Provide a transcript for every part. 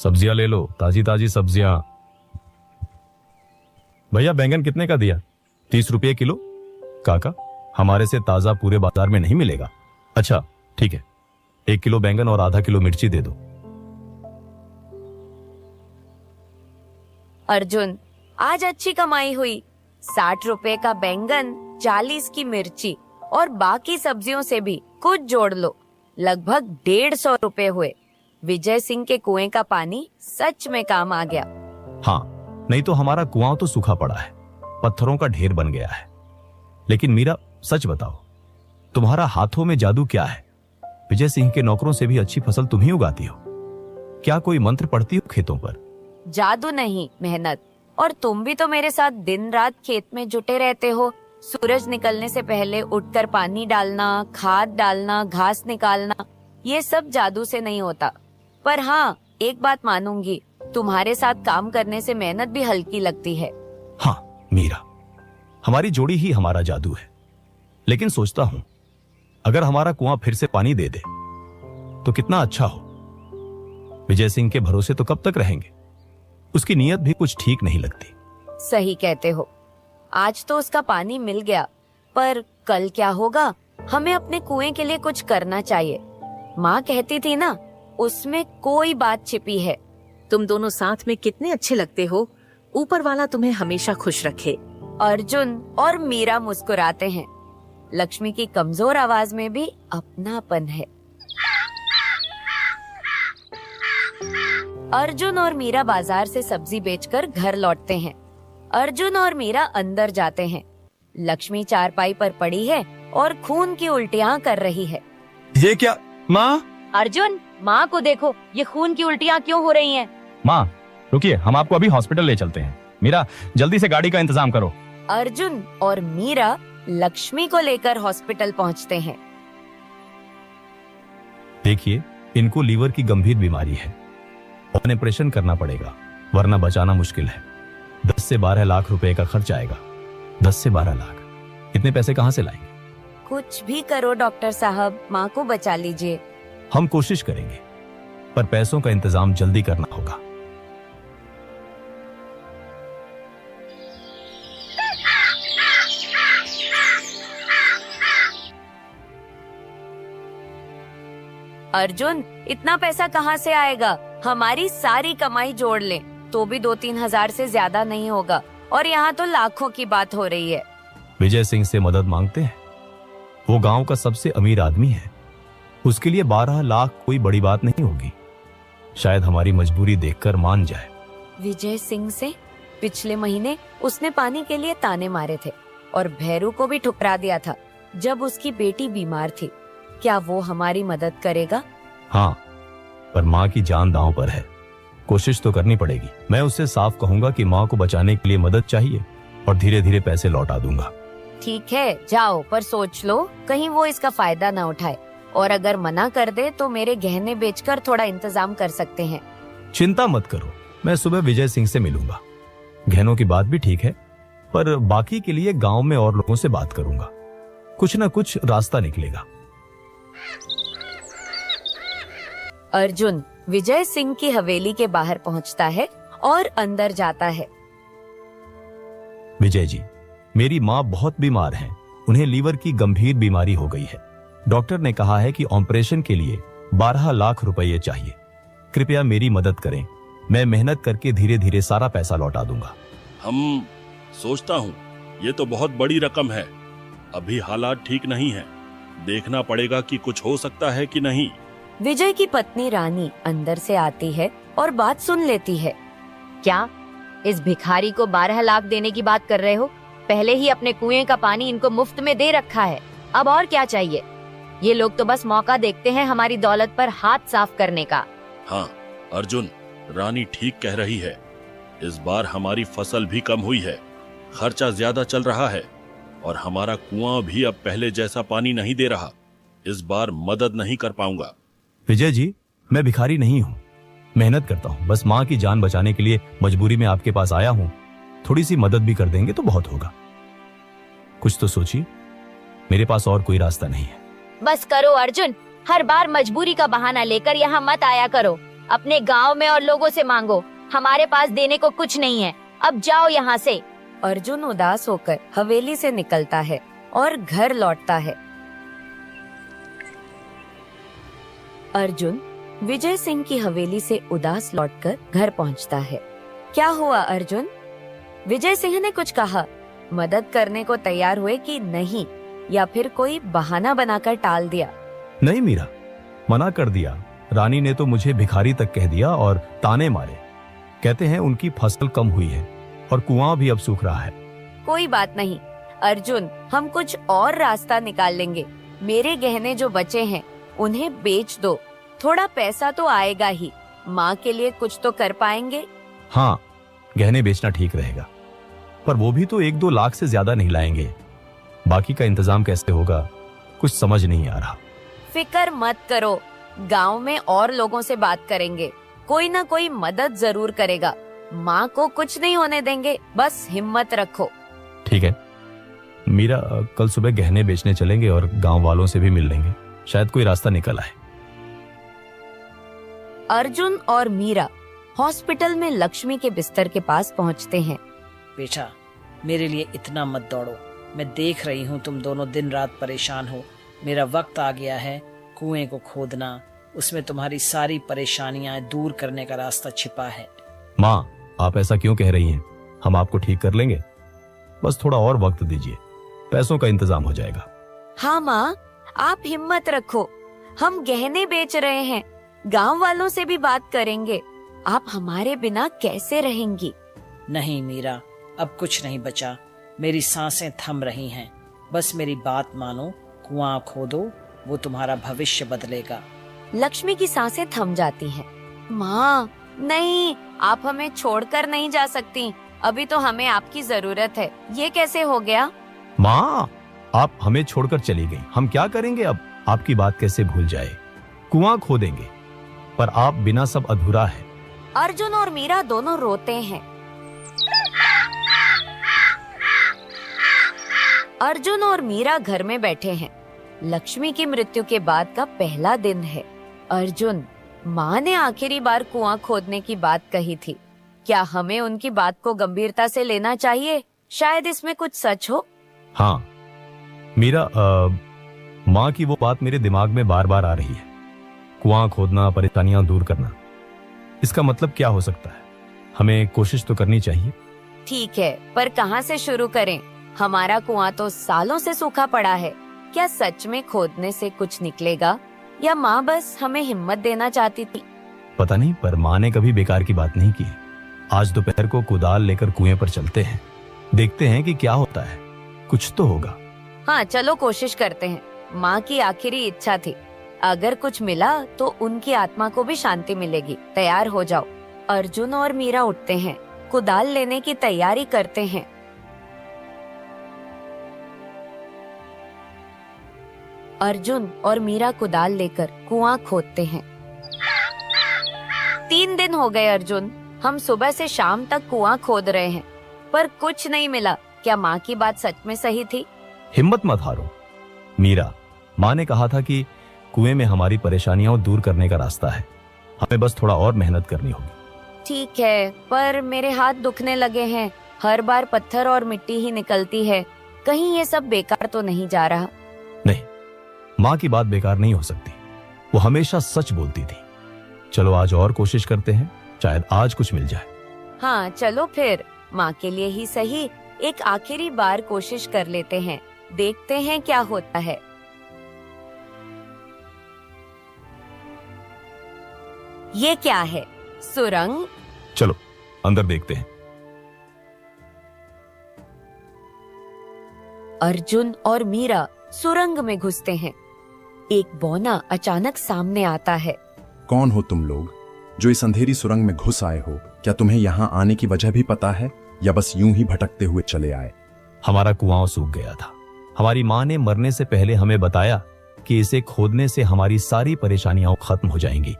सब्जियां ले लो, ताजी ताजी सब्जियां। भैया बैंगन कितने का दिया? 30 रुपये किलो। काका, हमारे से ताजा पूरे बाजार में नहीं मिलेगा। अच्छा ठीक है, 1 किलो बैंगन और आधा किलो मिर्ची दे दो। अर्जुन, आज अच्छी कमाई हुई। 60 रुपए का बैंगन, 40 की मिर्ची और बाकी सब्जियों से भी कुछ जोड़ लो, लगभग 150 रुपए हुए। विजय सिंह के कुएं का पानी सच में काम आ गया। हाँ, नहीं तो हमारा कुआं तो सूखा पड़ा है, पत्थरों का ढेर बन गया है। लेकिन मीरा, सच बताओ, तुम्हारा हाथों में जादू क्या है? विजय सिंह के नौकरों से भी अच्छी फसल तुम ही उगाती हो। क्या कोई मंत्र पढ़ती हो खेतों पर? जादू नहीं, मेहनत। और तुम भी तो मेरे साथ दिन रात खेत में जुटे रहते हो। सूरज निकलने से पहले उठकर पानी डालना, खाद डालना, घास निकालना, ये सब जादू से नहीं होता। पर हाँ, एक बात मानूंगी, तुम्हारे साथ काम करने से मेहनत भी हल्की लगती है। हाँ मीरा, हमारी जोड़ी ही हमारा जादू है। लेकिन सोचता हूं, अगर हमारा कुआं फिर से पानी दे दे तो कितना अच्छा हो। विजय सिंह के भरोसे तो कब तक रहेंगे? उसकी नीयत भी कुछ ठीक नहीं लगती। सही कहते हो। आज तो उसका पानी मिल गया, पर कल क्या होगा? हमें अपने कुएं के लिए कुछ करना चाहिए। माँ कहती थी ना, उसमें कोई बात छिपी है। तुम दोनों साथ में कितने अच्छे लगते हो। ऊपर वाला तुम्हें हमेशा खुश रखे। अर्जुन और मीरा मुस्कुराते हैं। लक्ष्मी की कमजोर आवाज में भी अपनापन है। अर्जुन और मीरा बाजार से सब्जी बेचकर घर लौटते हैं। अर्जुन और मीरा अंदर जाते हैं। लक्ष्मी चारपाई पर पड़ी है और खून की उल्टियां कर रही है। ये क्या माँ? अर्जुन, माँ को देखो, ये खून की उल्टियां क्यों हो रही हैं? माँ रुकिए, हम आपको अभी हॉस्पिटल ले चलते हैं। मीरा, जल्दी से गाड़ी का इंतजाम करो। अर्जुन और मीरा लक्ष्मी को लेकर हॉस्पिटल पहुंचते हैं। देखिए, इनको लीवर की गंभीर बीमारी है, ऑपरेशन करना पड़ेगा, वरना बचाना मुश्किल है। 10 से 12 लाख रुपए का खर्च आएगा। 10 से 12 लाख, इतने पैसे कहां से लाएंगे? कुछ भी करो डॉक्टर साहब, माँ को बचा लीजिए। हम कोशिश करेंगे, पर पैसों का इंतजाम जल्दी करना होगा। अर्जुन, इतना पैसा कहाँ से आएगा? हमारी सारी कमाई जोड़ ले तो भी 2-3 हजार से ज्यादा नहीं होगा, और यहाँ तो लाखों की बात हो रही है। विजय सिंह से मदद मांगते हैं। वो गांव का सबसे अमीर आदमी है, उसके लिए 12 लाख कोई बड़ी बात नहीं होगी। शायद हमारी मजबूरी देखकर मान जाए। विजय सिंह से पिछले महीने उसने पानी के लिए ताने मारे थे और भैरू को भी ठुकरा दिया था जब उसकी बेटी बीमार थी। क्या वो हमारी मदद करेगा? हाँ, पर माँ की जान दांव पर है। कोशिश तो करनी पड़ेगी। मैं उससे साफ कहूंगा कि माँ को बचाने के लिए मदद चाहिए और धीरे धीरे पैसे लौटा दूंगा। ठीक है, जाओ, पर सोच लो कहीं वो इसका फायदा ना उठाए, और अगर मना कर दे तो मेरे गहने बेचकर थोड़ा इंतजाम कर सकते हैं। चिंता मत करो, मैं सुबह विजय सिंह से मिलूंगा। गहनों की बात भी ठीक है, पर बाकी के लिए गांव में और लोगों से बात करूंगा। कुछ न कुछ रास्ता निकलेगा। अर्जुन विजय सिंह की हवेली के बाहर पहुंचता है और अंदर जाता है। विजय जी, मेरी माँ बहुत बीमार हैं। उन्हें लीवर की गंभीर बीमारी हो गई है। डॉक्टर ने कहा है कि ऑपरेशन के लिए 12 लाख रुपए चाहिए। कृपया मेरी मदद करें। मैं मेहनत करके धीरे धीरे सारा पैसा लौटा दूंगा। हम सोचता हूँ ये तो बहुत बड़ी रकम है। अभी हालात ठीक नहीं है, देखना पड़ेगा कि कुछ हो सकता है कि नहीं। विजय की पत्नी रानी अंदर से आती है और बात सुन लेती है। क्या इस भिखारी को 12 लाख देने की बात कर रहे हो? पहले ही अपने कुएं का पानी इनको मुफ्त में दे रखा है, अब और क्या चाहिए? ये लोग तो बस मौका देखते हैं हमारी दौलत पर हाथ साफ करने का। हाँ अर्जुन, रानी ठीक कह रही है। इस बार हमारी फसल भी कम हुई है, खर्चा ज्यादा चल रहा है और हमारा कुआं भी अब पहले जैसा पानी नहीं दे रहा। इस बार मदद नहीं कर पाऊंगा। विजय जी, मैं भिखारी नहीं हूँ, मेहनत करता हूँ। बस माँ की जान बचाने के लिए मजबूरी में आपके पास आया हूँ। थोड़ी सी मदद भी कर देंगे तो बहुत होगा। कुछ तो सोचिए, मेरे पास और कोई रास्ता नहीं है। बस करो अर्जुन, हर बार मजबूरी का बहाना लेकर यहाँ मत आया करो। अपने गांव में और लोगों से मांगो, हमारे पास देने को कुछ नहीं है, अब जाओ यहाँ से। अर्जुन उदास होकर हवेली से निकलता है और घर लौटता है। अर्जुन विजय सिंह की हवेली से उदास लौटकर घर पहुंचता है। क्या हुआ अर्जुन? विजय सिंह ने कुछ कहा? मदद करने को तैयार हुए कि नहीं, या फिर कोई बहाना बनाकर टाल दिया? नहीं मीरा, मना कर दिया। रानी ने तो मुझे भिखारी तक कह दिया और ताने मारे। कहते हैं उनकी फसल कम हुई है और कुआं भी अब सूख रहा है। कोई बात नहीं अर्जुन, हम कुछ और रास्ता निकाल लेंगे। मेरे गहने जो बचे हैं उन्हें बेच दो, थोड़ा पैसा तो आएगा ही। माँ के लिए कुछ तो कर पाएंगे। हाँ, गहने बेचना ठीक रहेगा, पर वो भी तो 1-2 लाख से ज्यादा नहीं लाएंगे। बाकी का इंतजाम कैसे होगा, कुछ समझ नहीं आ रहा। फिक्र मत करो, गांव में और लोगों से बात करेंगे, कोई ना कोई मदद जरूर करेगा। माँ को कुछ नहीं होने देंगे, बस हिम्मत रखो। ठीक है मीरा, कल सुबह गहने बेचने चलेंगे और गांव वालों से भी मिल लेंगे, शायद कोई रास्ता निकल आए। अर्जुन और मीरा हॉस्पिटल में लक्ष्मी के बिस्तर के पास पहुंचते हैं। बेटा, मेरे लिए इतना मत दौड़ो। मैं देख रही हूँ तुम दोनों दिन रात परेशान हो। मेरा वक्त आ गया है कुएं को खोदना, उसमें तुम्हारी सारी परेशानियां दूर करने का रास्ता छिपा है। माँ, आप ऐसा क्यों कह रही हैं? हम आपको ठीक कर लेंगे, बस थोड़ा और वक्त दीजिए, पैसों का इंतजाम हो जाएगा। हाँ माँ, आप हिम्मत रखो, हम गहने बेच रहे हैं, गांव वालों से भी बात करेंगे। आप हमारे बिना कैसे रहेंगी? नहीं मीरा, अब कुछ नहीं बचा। मेरी सांसें थम रही हैं। बस मेरी बात मानो, कुआं खोदो, वो तुम्हारा भविष्य बदलेगा। लक्ष्मी की सांसें थम जाती हैं। माँ नहीं, आप हमें छोड़कर नहीं जा सकती, अभी तो हमें आपकी जरूरत है। ये कैसे हो गया? माँ, आप हमें छोड़कर चली गई, हम क्या करेंगे अब? आपकी बात कैसे भूल जाए? कुआं खोदेंगे, पर आप बिना सब अधूरा है। अर्जुन और मीरा दोनों रोते हैं। अर्जुन और मीरा घर में बैठे हैं। लक्ष्मी की मृत्यु के बाद का पहला दिन है। अर्जुन, माँ ने आखिरी बार कुआं खोदने की बात कही थी। क्या हमें उनकी बात को गंभीरता से लेना चाहिए? शायद इसमें कुछ सच हो। हाँ मीरा, माँ की वो बात मेरे दिमाग में बार बार आ रही है। कुआं खोदना, परेशानियां दूर करना, इसका मतलब क्या हो सकता है? हमें कोशिश तो करनी चाहिए। ठीक है, पर कहाँ से शुरू करें? हमारा कुआं तो सालों से सूखा पड़ा है। क्या सच में खोदने से कुछ निकलेगा, या माँ बस हमें हिम्मत देना चाहती थी? पता नहीं, पर माँ ने कभी बेकार की बात नहीं की। आज दोपहर को कुदाल लेकर कुएं पर चलते हैं, देखते हैं कि क्या होता है, कुछ तो होगा। हाँ चलो, कोशिश करते हैं। माँ की आखिरी इच्छा थी, अगर कुछ मिला तो उनकी आत्मा को भी शांति मिलेगी। तैयार हो जाओ। अर्जुन और मीरा उठते हैं, कुदाल लेने की तैयारी करते हैं। अर्जुन और मीरा कुदाल लेकर कुआं खोदते हैं। 3 दिन हो गए अर्जुन, हम सुबह से शाम तक कुआं खोद रहे हैं, पर कुछ नहीं मिला। क्या माँ की बात सच में सही थी? हिम्मत मत हारो मीरा, माँ ने कहा था कि कुएं में हमारी परेशानियां दूर करने का रास्ता है, हमें बस थोड़ा और मेहनत करनी होगी। ठीक है, पर मेरे हाथ दुखने लगे हैं, हर बार पत्थर और मिट्टी ही निकलती है। कहीं ये सब बेकार तो नहीं जा रहा? नहीं, माँ की बात बेकार नहीं हो सकती, वो हमेशा सच बोलती थी। चलो आज और कोशिश करते हैं, शायद आज कुछ मिल जाए। हाँ चलो फिर, माँ के लिए ही सही एक आखिरी बार कोशिश कर लेते हैं, देखते हैं क्या होता है। ये क्या है? सुरंग? चलो अंदर देखते हैं। अर्जुन और मीरा सुरंग में घुसते हैं। एक बौना अचानक सामने आता है। कौन हो तुम लोग जो इस अंधेरी सुरंग में घुस आए हो? क्या तुम्हें यहाँ आने की वजह भी पता है, या बस यूं ही भटकते हुए चले आए? हमारा कुआं सूख गया था। हमारी माँ ने मरने से पहले हमें बताया कि इसे खोदने से हमारी सारी परेशानियां खत्म हो जाएंगी,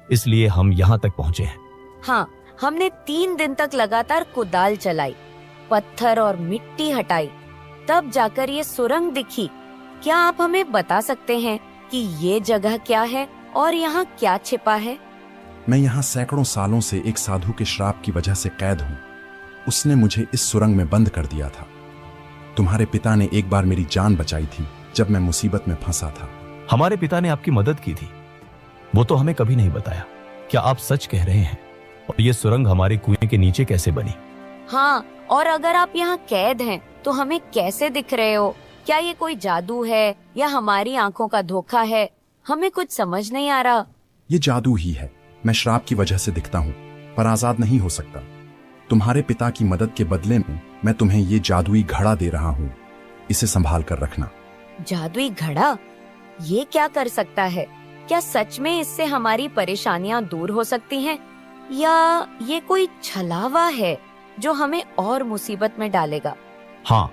इसलिए हम यहाँ तक पहुँचे हैं। हाँ, हमने 3 दिन तक लगातार कुदाल चलाई, पत्थर और मिट्टी हटाई, तब जाकर ये सुरंग दिखी। क्या आप हमें बता सकते हैं कि ये जगह क्या है और यहाँ क्या छिपा है? मैं यहाँ सैकड़ों सालों से एक साधु के श्राप की वजह से कैद हूँ। उसने मुझे इस सुरंग में बंद कर दिया था। तुम्हारे पिता ने एक बार मेरी जान बचाई थी जब मैं मुसीबत में फंसा था। हमारे पिता ने आपकी मदद की थी, वो तो हमें कभी नहीं बताया। क्या आप सच कह रहे हैं? और ये सुरंग हमारे कुएं के नीचे कैसे बनी? हाँ, और अगर आप यहाँ कैद हैं तो हमें कैसे दिख रहे हो? क्या ये कोई जादू है या हमारी आंखों का धोखा है? हमें कुछ समझ नहीं आ रहा। ये जादू ही है। मैं श्राप की वजह से दिखता हूँ पर आजाद नहीं हो सकता। तुम्हारे पिता की मदद के बदले में मैं तुम्हें ये जादुई घड़ा दे रहा हूँ। इसे संभाल कर रखना। जादुई घड़ा? ये क्या कर सकता है? क्या सच में इससे हमारी परेशानियां दूर हो सकती हैं? या ये कोई छलावा है जो हमें और मुसीबत में डालेगा? हाँ,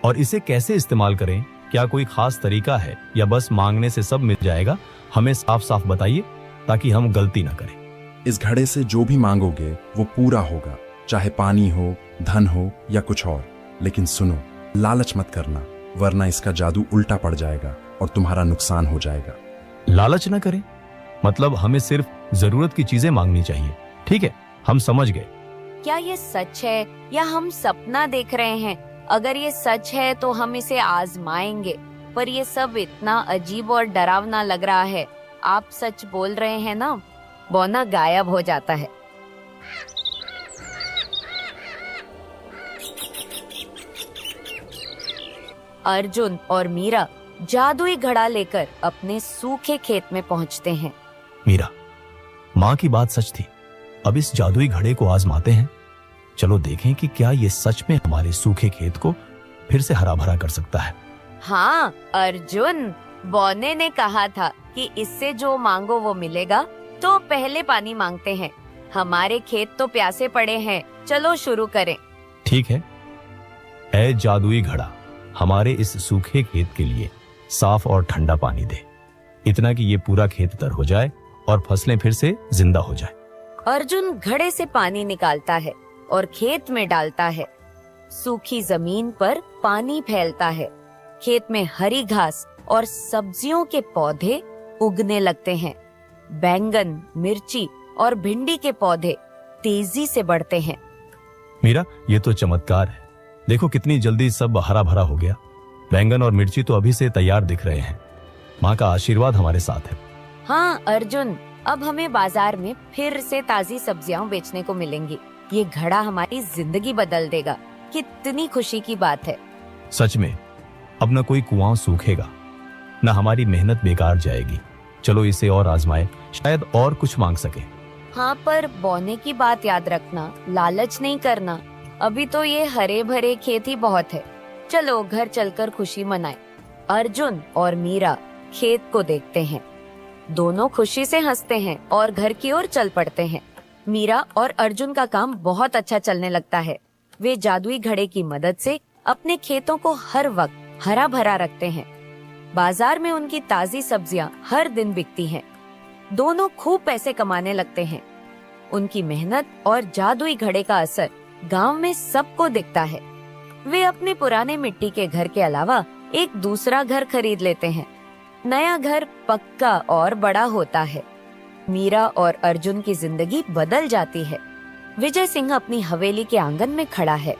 और इसे कैसे इस्तेमाल करें? क्या कोई खास तरीका है या बस मांगने से सब मिल जाएगा? हमें साफ साफ बताइए ताकि हम गलती ना करें। इस घड़े से जो भी मांगोगे वो पूरा होगा, चाहे पानी हो, धन हो या कुछ और। लेकिन सुनो, लालच मत करना, वरना इसका जादू उल्टा पड़ जाएगा और तुम्हारा नुकसान हो जाएगा। लालच ना करें? मतलब हमें सिर्फ जरूरत की चीजें मांगनी चाहिए। ठीक है, हम समझ गए। क्या ये सच है या हम सपना देख रहे हैं? अगर ये सच है तो हम इसे आजमाएंगे, पर ये सब इतना अजीब और डरावना लग रहा है। आप सच बोल रहे हैं ना? बोना गायब हो जाता है। अर्जुन और मीरा जादुई घड़ा लेकर अपने सूखे खेत में पहुंचते हैं। मीरा, माँ की बात सच थी। अब इस जादुई घड़े को आजमाते हैं। चलो देखें कि क्या ये सच में हमारे सूखे खेत को फिर से हरा भरा कर सकता है। हाँ अर्जुन, बौने ने कहा था कि इससे जो मांगो वो मिलेगा, तो पहले पानी मांगते हैं। हमारे खेत तो प्यासे पड़े हैं, चलो शुरू करें। ठीक है। ऐ जादुई घड़ा, हमारे इस सूखे खेत के लिए साफ और ठंडा पानी दे, इतना कि ये पूरा खेत तर हो जाए और फसलें फिर से जिंदा हो जाए। अर्जुन घड़े से पानी निकालता है और खेत में डालता है। सूखी जमीन पर पानी फैलता है। खेत में हरी घास और सब्जियों के पौधे उगने लगते हैं। बैंगन, मिर्ची और भिंडी के पौधे तेजी से बढ़ते हैं। मीरा, ये तो चमत्कार है। देखो कितनी जल्दी सब हरा भरा हो गया। बैंगन और मिर्ची तो अभी से तैयार दिख रहे हैं। माँ का आशीर्वाद हमारे साथ है। हाँ अर्जुन, अब हमें बाजार में फिर से ताजी सब्जियां बेचने को मिलेंगी। ये घड़ा हमारी जिंदगी बदल देगा। कितनी खुशी की बात है। सच में, अब न कोई कुआं सूखेगा, न हमारी मेहनत बेकार जाएगी। चलो इसे और आजमाएं, शायद और कुछ मांग सके। हाँ, पर बौने की बात याद रखना, लालच नहीं करना। अभी तो ये हरे भरे खेत ही बहुत है। चलो घर चलकर खुशी मनाएं। अर्जुन और मीरा खेत को देखते हैं। दोनों खुशी से हंसते हैं और घर की ओर चल पड़ते हैं। मीरा और अर्जुन का काम बहुत अच्छा चलने लगता है। वे जादुई घड़े की मदद से अपने खेतों को हर वक्त हरा भरा रखते हैं। बाजार में उनकी ताजी सब्जियां हर दिन बिकती हैं। दोनों खूब पैसे कमाने लगते हैं। उनकी मेहनत और जादुई घड़े का असर गांव में सबको दिखता है। वे अपने पुराने मिट्टी के घर के अलावा एक दूसरा घर खरीद लेते हैं। नया घर पक्का और बड़ा होता है। मीरा और अर्जुन की जिंदगी बदल जाती है। विजय सिंह अपनी हवेली के आंगन में खड़ा है।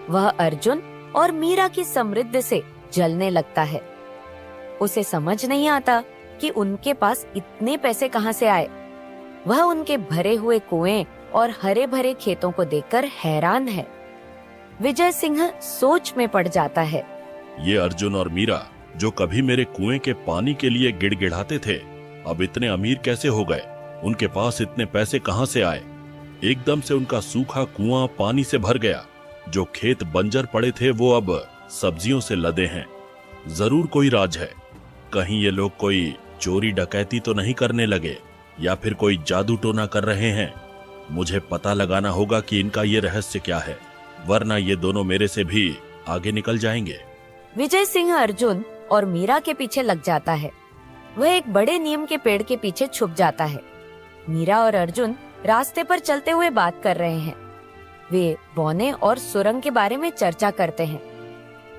वह अर्जुन और मीरा की समृद्धि से जलने लगता है। उसे समझ नहीं आता कि उनके पास इतने पैसे कहां से आए। वह उनके भरे हुए कुएं और हरे भरे खेतों को देखकर हैरान है। विजय सिंह सोच में पड़ जाता है। ये अर्जुन और मीरा जो कभी मेरे कुएं के पानी के लिए गिड़गिड़ाते थे, अब इतने अमीर कैसे हो गए? उनके पास इतने पैसे कहां से आए? एकदम से उनका सूखा कुआं पानी से भर गया। जो खेत बंजर पड़े थे वो अब सब्जियों से लदे हैं। जरूर कोई राज है। कहीं ये लोग कोई चोरी डकैती तो नहीं करने लगे या फिर कोई जादू टोना कर रहे हैं। मुझे पता लगाना होगा कि इनका ये रहस्य क्या है, वरना ये दोनों मेरे से भी आगे निकल जाएंगे। विजय सिंह अर्जुन और मीरा के पीछे लग जाता है। वह एक बड़े नीम के पेड़ के पीछे छुप जाता है। मीरा और अर्जुन रास्ते पर चलते हुए बात कर रहे हैं। वे बौने और सुरंग के बारे में चर्चा करते हैं।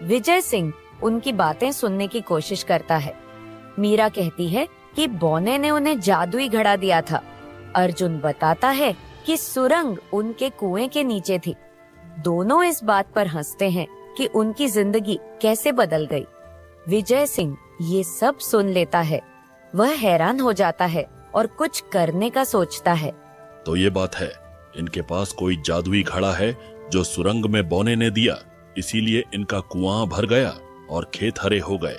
विजय सिंह उनकी बातें सुनने की कोशिश करता है। मीरा कहती है कि बौने ने उन्हें जादुई घड़ा दिया था। अर्जुन बताता है कि सुरंग उनके कुएं के नीचे थी। दोनों इस बात पर हंसते हैं कि उनकी जिंदगी कैसे बदल गई। विजय सिंह ये सब सुन लेता है। वह हैरान हो जाता है और कुछ करने का सोचता है। तो ये बात है, इनके पास कोई जादुई घड़ा है जो सुरंग में बौने ने दिया, इसीलिए इनका कुआं भर गया और खेत हरे हो गए।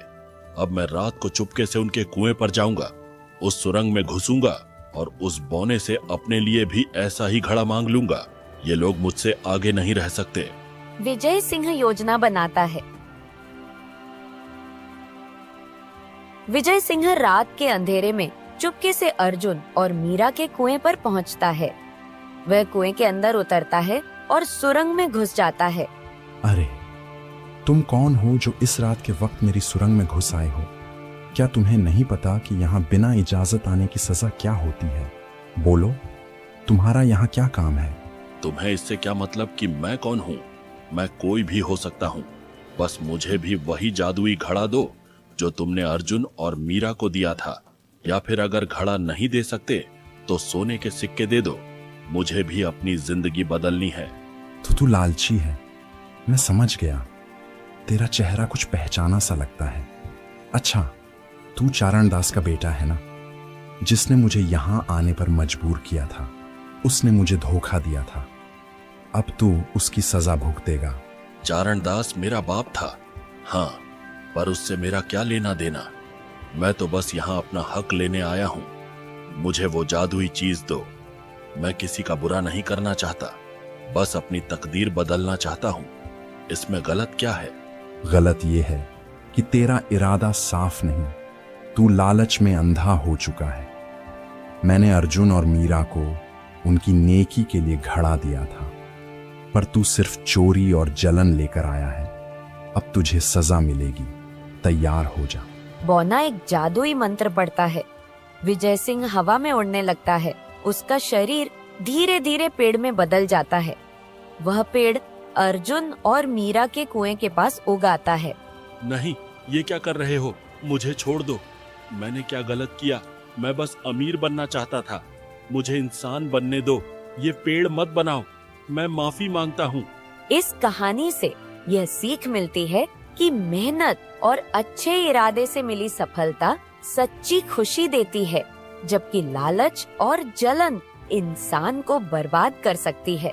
अब मैं रात को चुपके से उनके कुएं पर जाऊंगा, उस सुरंग में घुसूंगा और उस बौने से अपने लिए भी ऐसा ही घड़ा मांग लूंगा। ये लोग मुझसे आगे नहीं रह सकते। विजय सिंह योजना बनाता है। विजय सिंह रात के अंधेरे में चुपके से अर्जुन और मीरा के कुएं पर पहुंचता है। वह कुएं के अंदर उतरता है और सुरंग में घुस जाता है। अरे, तुम कौन हो जो इस रात के वक्त मेरी सुरंग में घुस आए हो? क्या तुम्हें नहीं पता कि यहाँ बिना इजाजत आने की सजा क्या होती है? बोलो, तुम्हारा यहाँ क्या काम है? तुम्हें इससे क्या मतलब कि मैं कौन हूँ? मैं कोई भी हो सकता हूँ, बस मुझे भी वही जादुई घड़ा दो जो तुमने अर्जुन और मीरा को दिया था, या फिर अगर घड़ा नहीं दे सकते तो सोने के सिक्के दे दो। मुझे भी अपनी जिंदगी बदलनी है। तो तू लालची है, मैं समझ गया। तेरा चेहरा कुछ पहचाना सा लगता है। अच्छा, तू चारण दास का बेटा है ना, जिसने मुझे यहां आने पर मजबूर किया था। उसने मुझे धोखा दिया था, अब तू उसकी सजा भुगतेगा। चारण दास मेरा बाप था, हाँ, पर उससे मेरा क्या लेना देना? मैं तो बस यहाँ अपना हक लेने आया हूँ। मुझे वो जादुई चीज दो। मैं किसी का बुरा नहीं करना चाहता, बस अपनी तकदीर बदलना चाहता हूँ। इसमें गलत क्या है? गलत ये है कि तेरा इरादा साफ नहीं, तू लालच में अंधा हो चुका है। मैंने अर्जुन और मीरा को उनकी नेकी के लिए घड़ा दिया था, पर तू सिर्फ चोरी और जलन लेकर आया है। अब तुझे सजा मिलेगी, तैयार हो जा। बौना एक जादुई मंत्र पढ़ता है। विजय सिंह हवा में उड़ने लगता है। उसका शरीर धीरे धीरे पेड़ में बदल जाता है। वह पेड़ अर्जुन और मीरा के कुएं के पास उगाता है। नहीं, ये क्या कर रहे हो? मुझे छोड़ दो। मैंने क्या गलत किया? मैं बस अमीर बनना चाहता था। मुझे इंसान बनने दो, ये पेड़ मत बनाओ। मैं माफी मांगता हूँ। इस कहानी से यह सीख मिलती है कि मेहनत और अच्छे इरादे से मिली सफलता सच्ची खुशी देती है, जबकि लालच और जलन इंसान को बर्बाद कर सकती है।